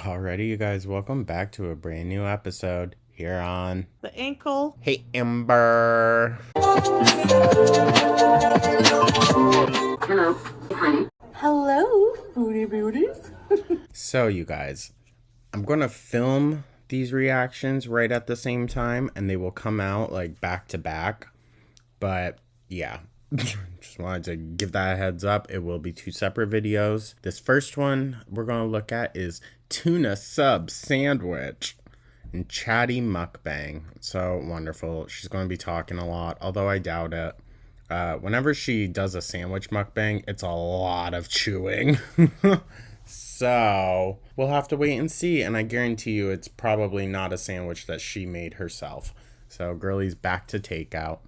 Alrighty, you guys, welcome back to a brand new episode here on The ankle. Hey Ember. Hello, foodie beauties. So, you guys, I'm gonna film these reactions right at the same time, and they will come out like back to back. But yeah, just wanted to give that a heads up. It will be two separate videos. This first one we're gonna look at is tuna sub sandwich and chatty mukbang. So wonderful. She's going to be talking a lot, although I doubt it. Whenever she does a sandwich mukbang, it's a lot of chewing. So we'll have to wait and see. And I guarantee you it's probably not a sandwich that she made herself. So girlie's back to takeout.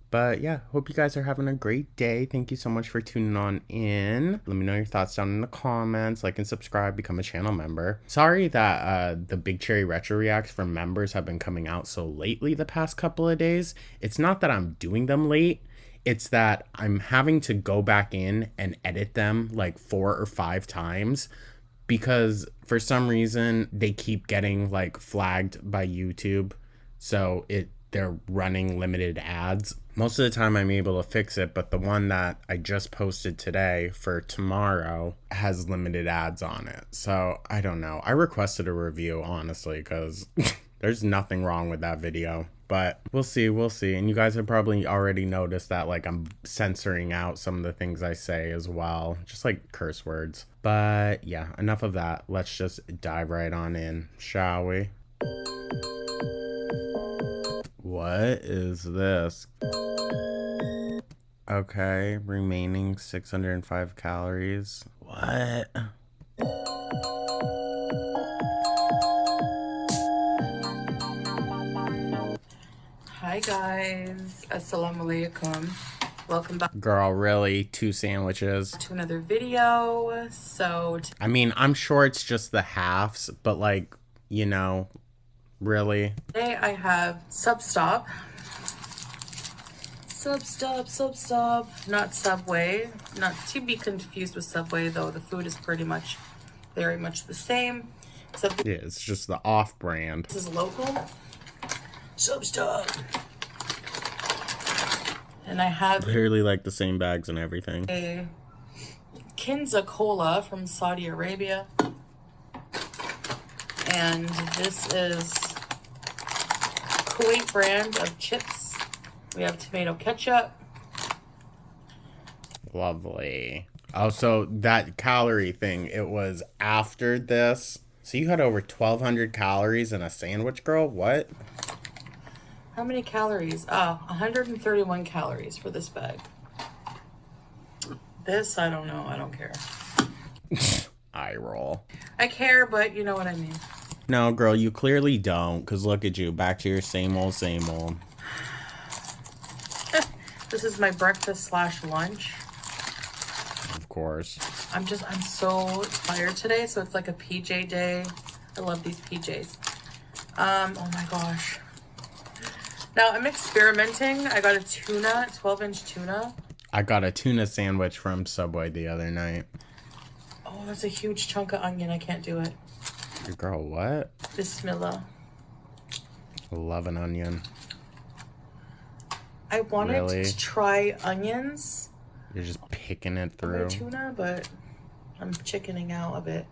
But yeah, hope you guys are having a great day. Thank you so much for tuning on in. Let me know your thoughts down in the comments. Like and subscribe, become a channel member. Sorry that the Big Cherry Retro Reacts from members have been coming out so lately the past couple of days. It's not that I'm doing them late. It's that I'm having to go back in and edit them like 4 or 5 times because for some reason they keep getting like flagged by YouTube. So they're running limited ads. Most of the time I'm able to fix it, but the one that I just posted today for tomorrow has limited ads on it. So I don't know. I requested a review, honestly, because there's nothing wrong with that video. But we'll see. And you guys have probably already noticed that like I'm censoring out some of the things I say as well. Just like curse words. But yeah, enough of that. Let's just dive right on in, shall we? What is this? Okay, remaining 605 calories. What? Hi guys, assalamu alaikum. Welcome back Girl, really? 2 sandwiches? to another video. I mean, I'm sure it's just the halves, but like, you know, really? Today I have Sub Stop. Not Subway. Not to be confused with Subway, though the food is pretty much very much the same. Except Yeah, it's just the off-brand. this is local. Sub Stop. And I have Clearly like the same bags and everything. a Kinza Cola from Saudi Arabia. And this is Kuwait brand of chips. We have tomato ketchup. Lovely. Oh, so that calorie thing, it was after this. So you had over 1,200 calories in a sandwich, girl? What? How many calories? Oh, 131 calories for this bag. This, I don't know. I don't care. Eye roll. I care, but you know what I mean. No, girl, you clearly don't, because look at you, back to your same old, same old. This is my breakfast slash lunch. Of course. I'm so tired today, so it's like a PJ day. I love these PJs. Oh my gosh. Now I'm experimenting. I got a tuna, 12-inch tuna. I got a tuna sandwich from Subway the other night. Oh, that's a huge chunk of onion. I can't do it. Girl, what? Bismillah. Love an onion. I wanted Really? to try onions You're just picking it on my through. tuna, but I'm chickening out a bit.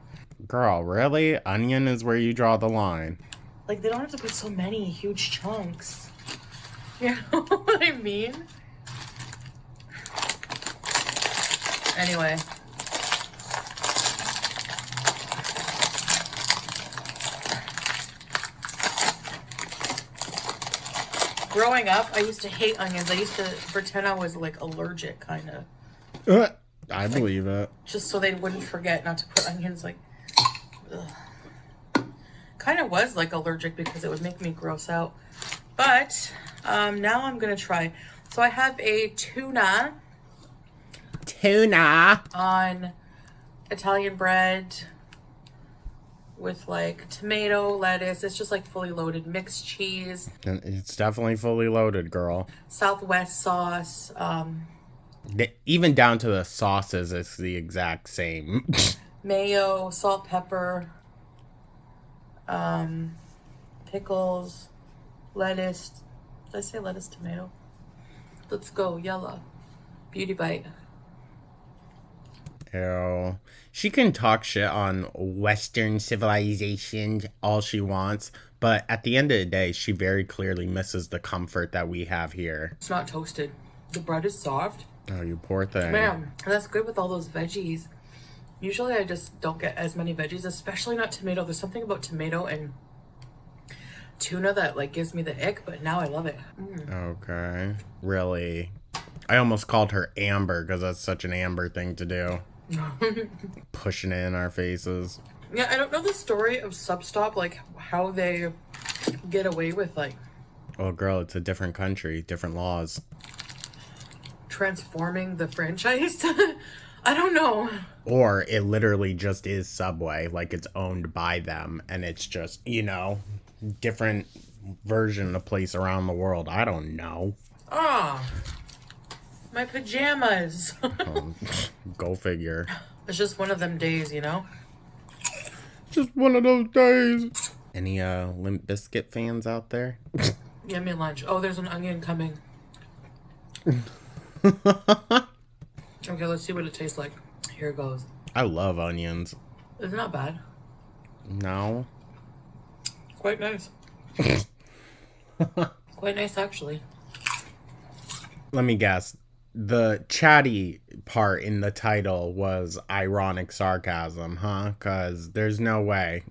Girl, really? Onion is where you draw the line. Like, they don't have to put so many huge chunks. You know what I mean? Anyway. Growing up, I used to hate onions. I used to pretend I was like allergic, kind of. I believe it. Just so they wouldn't forget not to put onions, like, kind of was like allergic because it would make me gross out. But now I'm gonna try. So I have a tuna on Italian bread with like tomato, lettuce. It's just like fully loaded, mixed cheese, And it's definitely fully loaded, girl. Southwest sauce, Even down to the sauces, it's the exact same. mayo, salt, pepper, Pickles, lettuce. Did I say lettuce, tomato? Let's go, yellow. Beauty bite. Ew. She can talk shit on Western civilization all she wants, but at the end of the day, she very clearly misses the comfort that we have here. It's not toasted. The bread is soft. Oh, you poor thing. Man, that's good with all those veggies. Usually I just don't get as many veggies, especially not tomato. There's something about tomato and tuna that like gives me the ick, but now I love it. Okay. Really? I almost called her Amber because that's such an Amber thing to do. Pushing it in our faces. Yeah, I don't know the story of Substop, like how they get away with like Oh, girl, it's a different country, different laws. transforming the franchise. I don't know. Or it literally just is Subway, like it's owned by them, and it's just, different version of place around the world. I don't know. Ah, my pajamas. Go figure. It's just one of them days, you know? Just one of those days. Any Limp Bizkit fans out there? Give me lunch. Oh, there's an onion coming. Okay, let's see what it tastes like. Here it goes. I love onions. It's not bad. No. Quite nice. Quite nice, actually. Let me guess. The chatty part in the title was ironic sarcasm, huh? Because there's no way.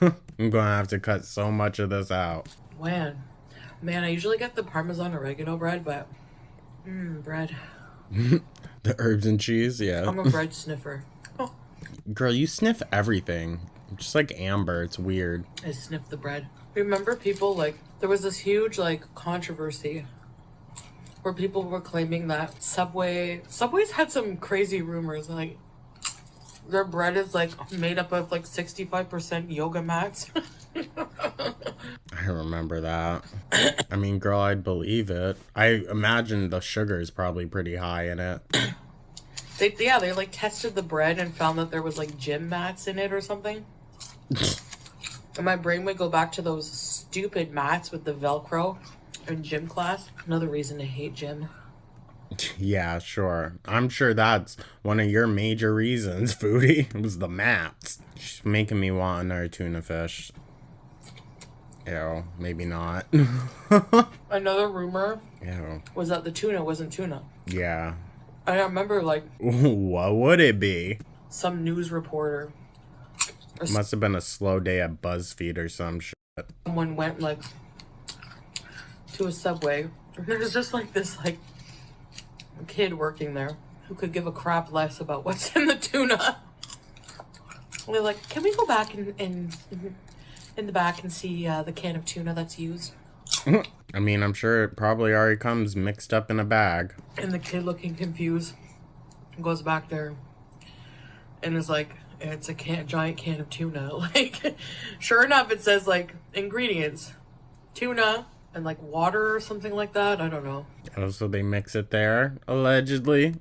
I'm going to have to cut so much of this out. Man, I usually get the Parmesan oregano bread, but bread. The herbs and cheese, yeah. I'm a bread sniffer. Oh, Girl, you sniff everything. Just like Amber, it's weird. I sniff the bread. Remember people, like, there was this huge, like, controversy where people were claiming that Subway's had some crazy rumors, like, their bread is, like, made up of, like, 65% yoga mats. I remember that. I mean, girl, I'd believe it. I imagine the sugar is probably pretty high in it. They like tested the bread and found that there was like gym mats in it or something. And my brain would go back to those stupid mats with the Velcro in gym class. Another reason to hate gym. Yeah, sure. I'm sure that's one of your major reasons, Foodie. It was the mats. She's making me want another tuna fish. Ew, maybe not. Another rumor Ew. was that the tuna wasn't tuna. Yeah. I remember like What would it be? some news reporter or Must have been a slow day at BuzzFeed or some shit. someone went like to a Subway. And there's just like this like kid working there who could give a crap less about what's in the tuna. And they're like, can we go back and in the back and see the can of tuna that's used? I mean, I'm sure it probably already comes mixed up in a bag. And the kid, looking confused, goes back there and is like, it's a giant can of tuna. Like, sure enough, it says like ingredients, tuna and like water or something like that. I don't know. Oh, so they mix it there, allegedly.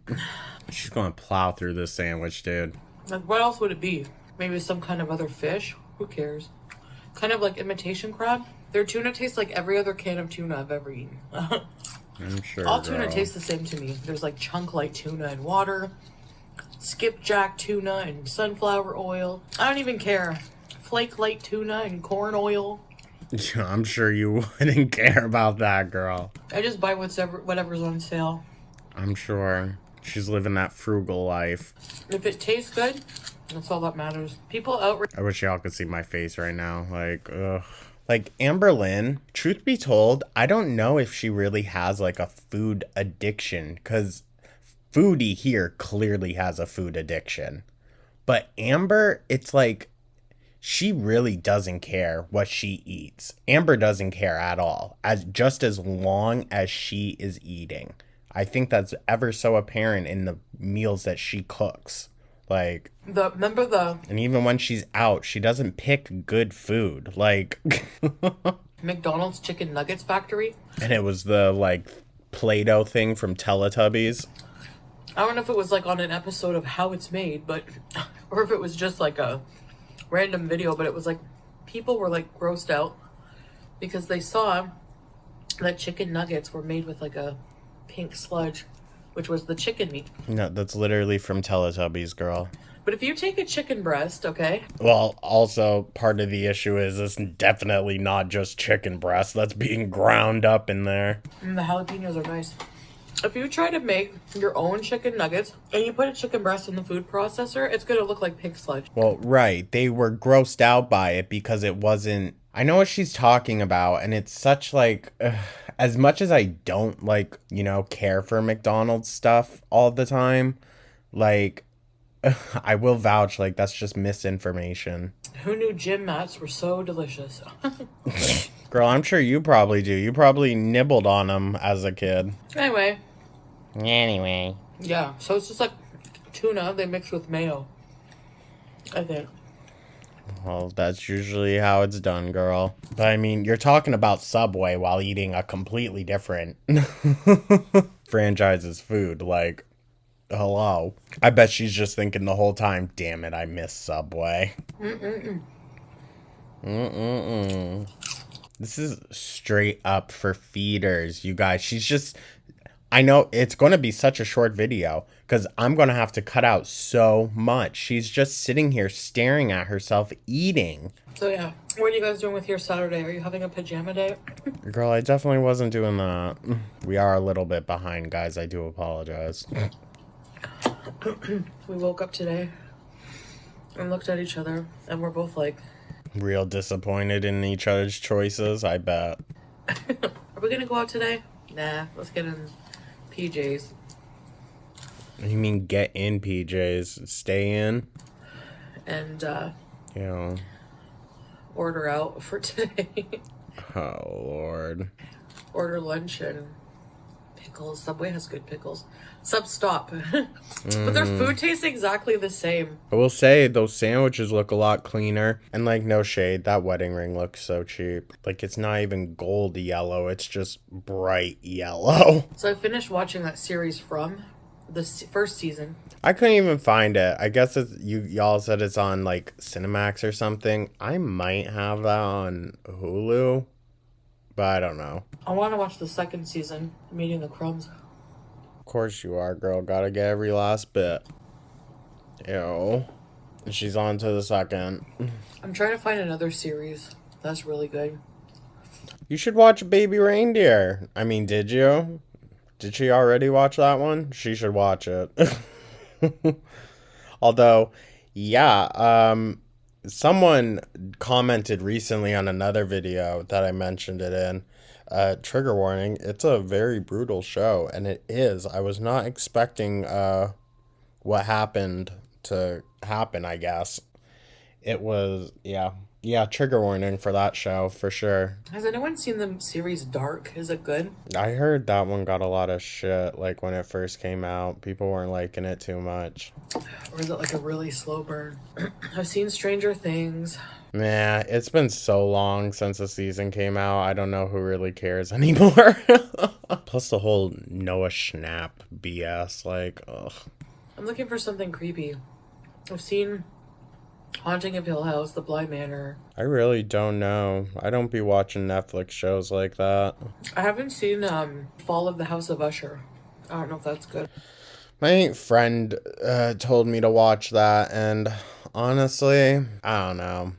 She's gonna plow through this sandwich, dude. Like, what else would it be? Maybe some kind of other fish? Who cares? Kind of like imitation crab. Their tuna tastes like every other can of tuna I've ever eaten. I'm sure. All tuna girl. tastes the same to me. There's like chunk light tuna and water, skipjack tuna and sunflower oil. I don't even care. Flake light tuna and corn oil. Yeah, I'm sure you wouldn't care about that, girl. I just buy whatever's on sale. I'm sure. She's living that frugal life. If it tastes good, that's all that matters. People outrage. I wish y'all could see my face right now. Like, ugh. Like, Amber Lynn, truth be told, I don't know if she really has, like, a food addiction. Because Foodie here clearly has a food addiction. But Amber, it's like, she really doesn't care what she eats. Amber doesn't care at all. Just as long as she is eating. I think that's ever so apparent in the meals that she cooks. Like, and even when she's out, she doesn't pick good food. Like, McDonald's chicken nuggets factory. and it was the, like, Play-Doh thing from Teletubbies. I don't know if it was like on an episode of How It's Made, but, or if it was just like a random video, but it was like people were like grossed out because they saw that chicken nuggets were made with like a pink sludge, which was the chicken meat. No, that's literally from Teletubbies, girl. But if you take a chicken breast, okay? Well, also, part of the issue is it's definitely not just chicken breast that's being ground up in there. And the jalapenos are nice. If you try to make your own chicken nuggets and you put a chicken breast in the food processor, it's going to look like pig sludge. Well, right. They were grossed out by it because it wasn't... I know what she's talking about, and it's such like... as much as I don't, like, you know, care for McDonald's stuff all the time, like... I will vouch, like, that's just misinformation. Who knew gym mats were so delicious? Girl, I'm sure you probably do. You probably nibbled on them as a kid. Anyway. Anyway. Yeah, so it's just like tuna they mix with mayo, I think. Well, that's usually how it's done, girl. But I mean, you're talking about Subway while eating a completely different franchise's food. Like, hello. I bet she's just thinking the whole time, damn it, I miss Subway. This is straight up for feeders, you guys. She's just... I know it's going to be such a short video because I'm going to have to cut out so much. She's just sitting here staring at herself eating. So yeah, what are you guys doing with your Saturday? Are you having a pajama day? Girl, I definitely wasn't doing that. We are a little bit behind, guys. I do apologize. We woke up today and looked at each other and we're both like... Real disappointed in each other's choices, I bet. Are we going to go out today? Nah, let's get in PJs. You mean get in PJs? Stay in? And, Yeah. order out for today. Oh, Lord. Order lunch and pickles. Subway has good pickles. Stop. But their food tastes exactly the same. I will say, those sandwiches look a lot cleaner. And, like, no shade, that wedding ring looks so cheap. Like, it's not even gold yellow. It's just bright yellow. So I finished watching that series from the first season. I couldn't even find it. I guess it's, y'all said it's on, like, Cinemax or something. I might have that on Hulu. But I don't know. I want to watch the second season, Meeting the Crumbs. Of course you are, girl. Gotta get every last bit. Ew. She's on to the second. I'm trying to find another series that's really good. You should watch Baby Reindeer. I mean, did you? Did she already watch that one? She should watch it. Although, yeah, someone commented recently on another video that I mentioned it in. Trigger warning, it's a very brutal show, and it is. I was not expecting what happened to happen, I guess. It was, yeah, trigger warning for that show, for sure. Has anyone seen the series Dark? Is it good? I heard that one got a lot of shit, like, when it first came out. People weren't liking it too much. Or is it like a really slow burn? I've seen Stranger Things. Nah, it's been so long since the season came out. I don't know who really cares anymore. Plus the whole Noah Schnapp BS, like, ugh. I'm looking for something creepy. I've seen Haunting of Hill House, The Bly Manor. I really don't know. I don't be watching Netflix shows like that. I haven't seen Fall of the House of Usher. I don't know if that's good. My friend told me to watch that, and honestly, I don't know.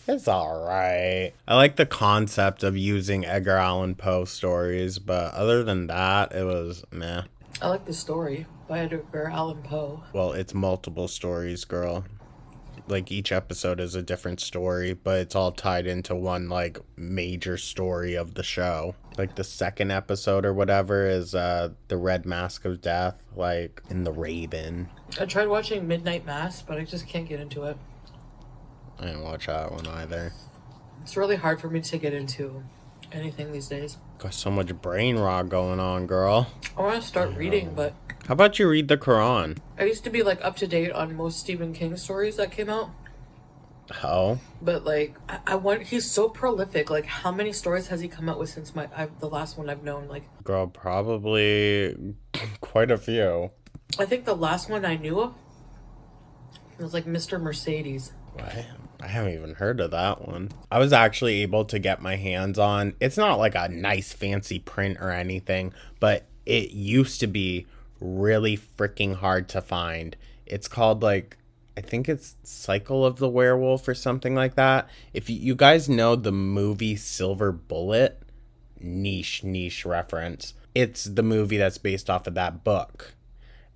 It's alright. I like the concept of using Edgar Allan Poe stories, but other than that, it was meh. I like the story by Edgar Allan Poe. Well, it's multiple stories, girl. Like, each episode is a different story, but it's all tied into one, like, major story of the show. Like, the second episode or whatever is The Red Mask of Death, like, in The Raven. I tried watching Midnight Mass, but I just can't get into it. I didn't watch that one either. It's really hard for me to get into anything these days. Got so much brain rot going on, girl. I want to start reading, but... How about you read the Quran? I used to be, like, up to date on most Stephen King stories that came out. Oh? But, like, I want... He's so prolific. Like, how many stories has he come out with since the last one I've known? Like... Girl, probably quite a few. I think the last one I knew of was, like, Mr. Mercedes. What? I haven't even heard of that one. I was actually able to get my hands on. It's not like a nice fancy print or anything, but it used to be really freaking hard to find. It's called like I think it's Cycle of the Werewolf or something like that. If you guys know the movie Silver Bullet, niche reference. It's the movie that's based off of that book.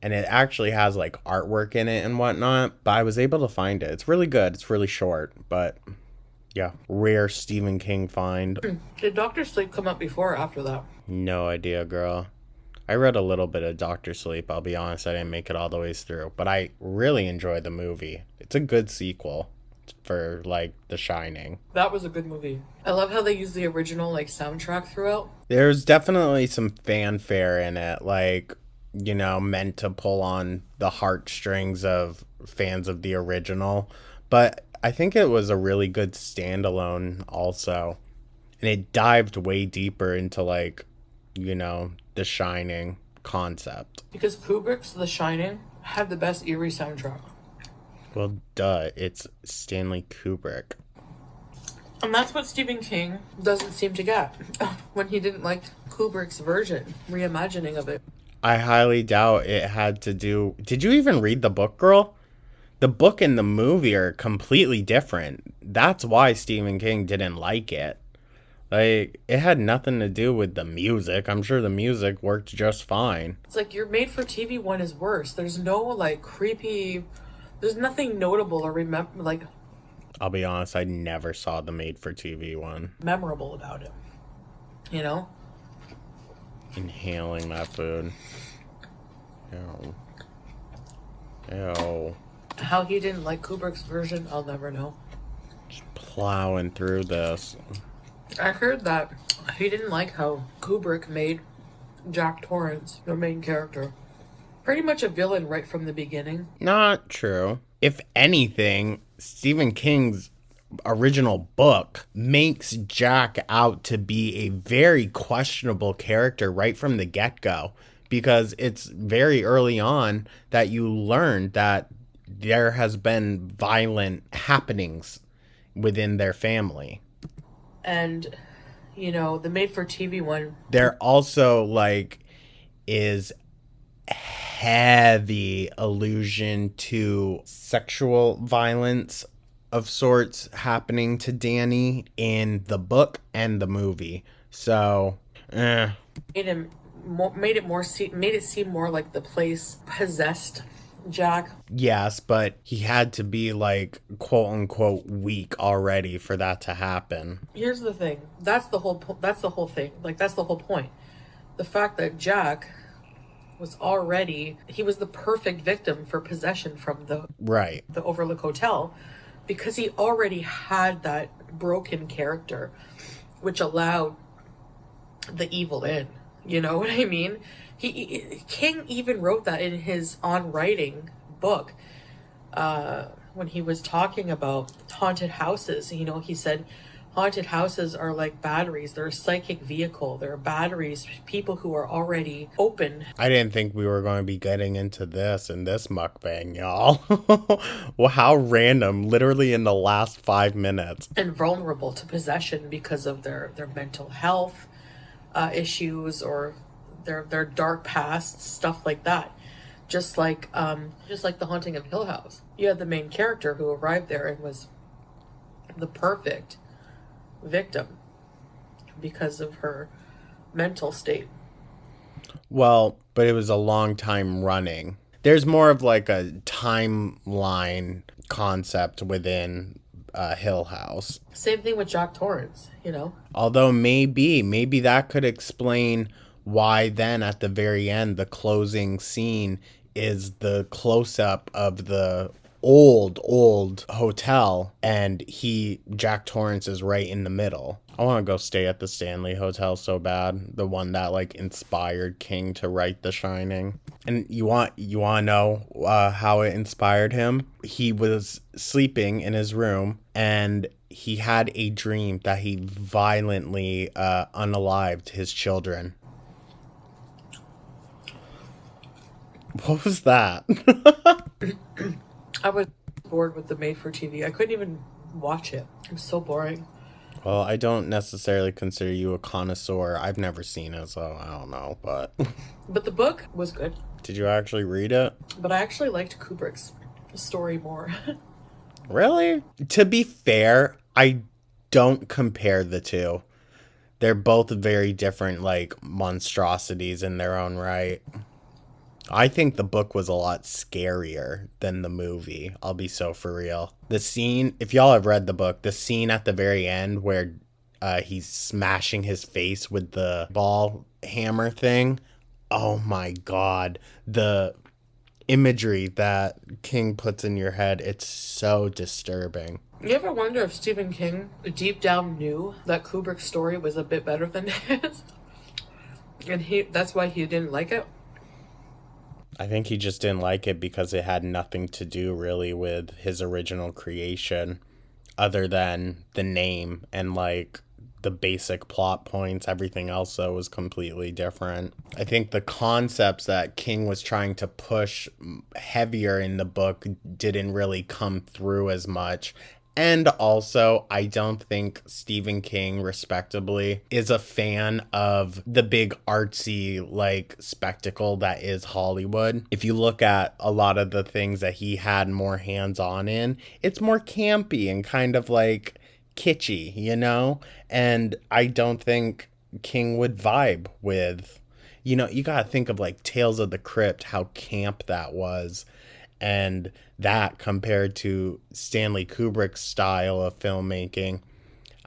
And it actually has like artwork in it and whatnot, but I was able to find it. It's really good. It's really short, but yeah, rare Stephen King find. Did Doctor Sleep come up before or after that? No idea, girl. I read a little bit of Doctor Sleep. I'll be honest, I didn't make it all the way through, but I really enjoyed the movie. It's a good sequel for like The Shining. That was a good movie. I love how they use the original like soundtrack throughout. There's definitely some fanfare in it, like, you know, meant to pull on the heartstrings of fans of the original. But I think it was a really good standalone also. And it dived way deeper into, like, you know, the Shining concept. Because Kubrick's The Shining had the best eerie soundtrack. Well, duh, it's Stanley Kubrick. And that's what Stephen King doesn't seem to get when he didn't like Kubrick's version, reimagining of it. I highly doubt it had to do... Did you even read the book, girl? The book and the movie are completely different. That's why Stephen King didn't like it. Like, it had nothing to do with the music. I'm sure the music worked just fine. It's like your made-for-TV one is worse. There's no, like, creepy... There's nothing notable or like... I'll be honest, I never saw the made-for-TV one. Memorable about it. You know? Inhaling that food. Ew. Ew. How he didn't like Kubrick's version, I'll never know. Just plowing through this. I heard that he didn't like how Kubrick made Jack Torrance, the main character, pretty much a villain right from the beginning. Not true. If anything, Stephen King's original book makes Jack out to be a very questionable character right from the get-go, because it's very early on that you learn that there has been violent happenings within their family. And, you know, the made-for-TV one... There also, like, is heavy allusion to sexual violence of sorts happening to Danny in the book and the movie. So, made it seem more like the place possessed Jack. Yes, but he had to be like quote unquote weak already for that to happen. Here's the thing. That's the whole thing. Like, that's the whole point. The fact that Jack was he was the perfect victim for possession from the Overlook Hotel, because he already had that broken character, which allowed the evil in. You know what I mean? King even wrote that in his On Writing book, when he was talking about haunted houses. You know, he said haunted houses are like batteries. They're a psychic vehicle. They're batteries, people who are already open. I didn't think we were going to be getting into this in this mukbang, y'all. Well, how random, literally in the last 5 minutes. And vulnerable to possession because of their mental health issues, or their dark pasts, stuff like that. Just like The Haunting of Hill House. You had the main character who arrived there and was the perfect victim because of her mental state. Well, but it was a long time running. There's more of like a timeline concept within Hill House. Same thing with Jack Torrance, you know? Although maybe that could explain why then at the very end, the closing scene is the close-up of the old hotel, and Jack Torrance is right in the middle. I want to go stay at the Stanley Hotel so bad, the one that like inspired King to write The Shining. And you want to know how it inspired him? He was sleeping in his room and he had a dream that he violently unalived his children. What was that? I was bored with the made-for-TV. I couldn't even watch it. It's so boring. Well, I don't necessarily consider you a connoisseur. I've never seen it, so I don't know. But But the book was good. did you actually read it? But I actually liked Kubrick's story more. Really? To be fair, I don't compare the two. They're both very different, like, monstrosities in their own right. I think the book was a lot scarier than the movie. I'll be so for real. The scene, if y'all have read the book, the scene at the very end where he's smashing his face with the ball hammer thing. Oh my God. The imagery that King puts in your head, it's so disturbing. You ever wonder if Stephen King deep down knew that Kubrick's story was a bit better than his? And that's why he didn't like it? I think he just didn't like it because it had nothing to do really with his original creation other than the name and like the basic plot points. Everything else though was completely different. I think the concepts that King was trying to push heavier in the book didn't really come through as much. And also, I don't think Stephen King, respectably, is a fan of the big artsy, like, spectacle that is Hollywood. If you look at a lot of the things that he had more hands-on in, it's more campy and kind of, like, kitschy, you know? And I don't think King would vibe with, you know, you gotta think of, like, Tales of the Crypt, how camp that was. And that compared to Stanley Kubrick's style of filmmaking,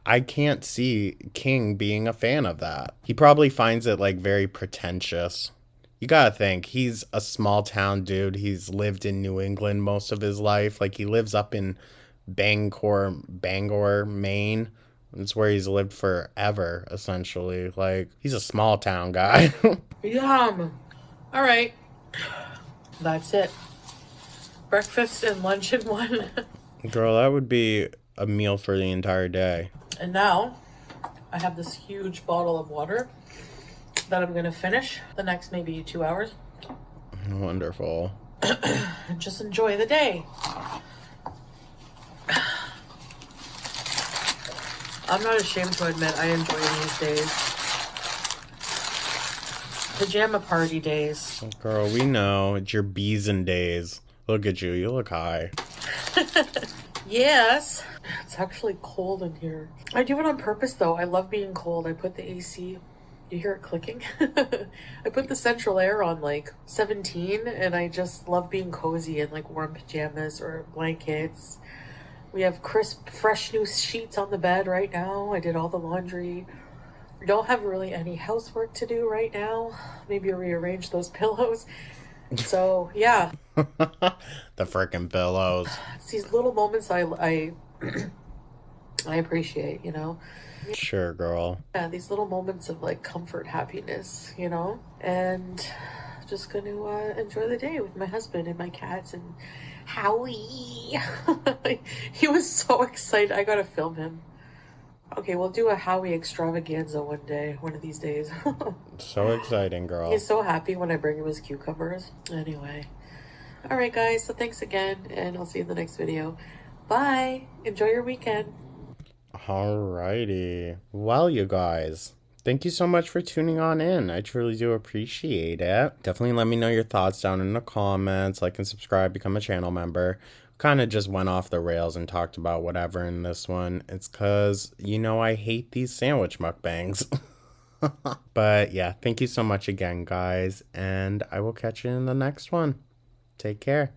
I can't see King being a fan of that. He probably finds it like very pretentious. You gotta think, he's a small town dude. He's lived in New England most of his life. Like he lives up in Bangor, Maine. That's where he's lived forever, essentially. Like, he's a small town guy. Yum. All right. That's it. Breakfast and lunch in one. Girl, that would be a meal for the entire day. And now I have this huge bottle of water that I'm going to finish the next maybe 2 hours. Wonderful. And just enjoy the day. I'm not ashamed to admit I enjoy these days. Pajama party days. Girl, we know. It's your bees and days. Look at you. You look high. Yes. It's actually cold in here. I do it on purpose, though. I love being cold. I put the AC. You hear it clicking? I put the central air on like 17, and I just love being cozy in like warm pajamas or blankets. We have crisp, fresh new sheets on the bed right now. I did all the laundry. We don't have really any housework to do right now. Maybe rearrange those pillows. So, yeah. The frickin' pillows. It's these little moments I appreciate, you know? Sure, girl. Yeah, these little moments of like comfort, happiness, you know? And just gonna enjoy the day with my husband and my cats and Howie. He was so excited. I gotta film him. Okay, we'll do a Howie extravaganza one day, one of these days. So exciting, girl. He's so happy when I bring him his cucumbers. Anyway. Alright, guys, so thanks again, and I'll see you in the next video. Bye! Enjoy your weekend. Alrighty. Well, you guys, thank you so much for tuning on in. I truly do appreciate it. Definitely let me know your thoughts down in the comments. Like and subscribe, become a channel member. Kind of just went off the rails and talked about whatever in this one. It's because, you know, I hate these sandwich mukbangs. But yeah, thank you so much again, guys. And I will catch you in the next one. Take care.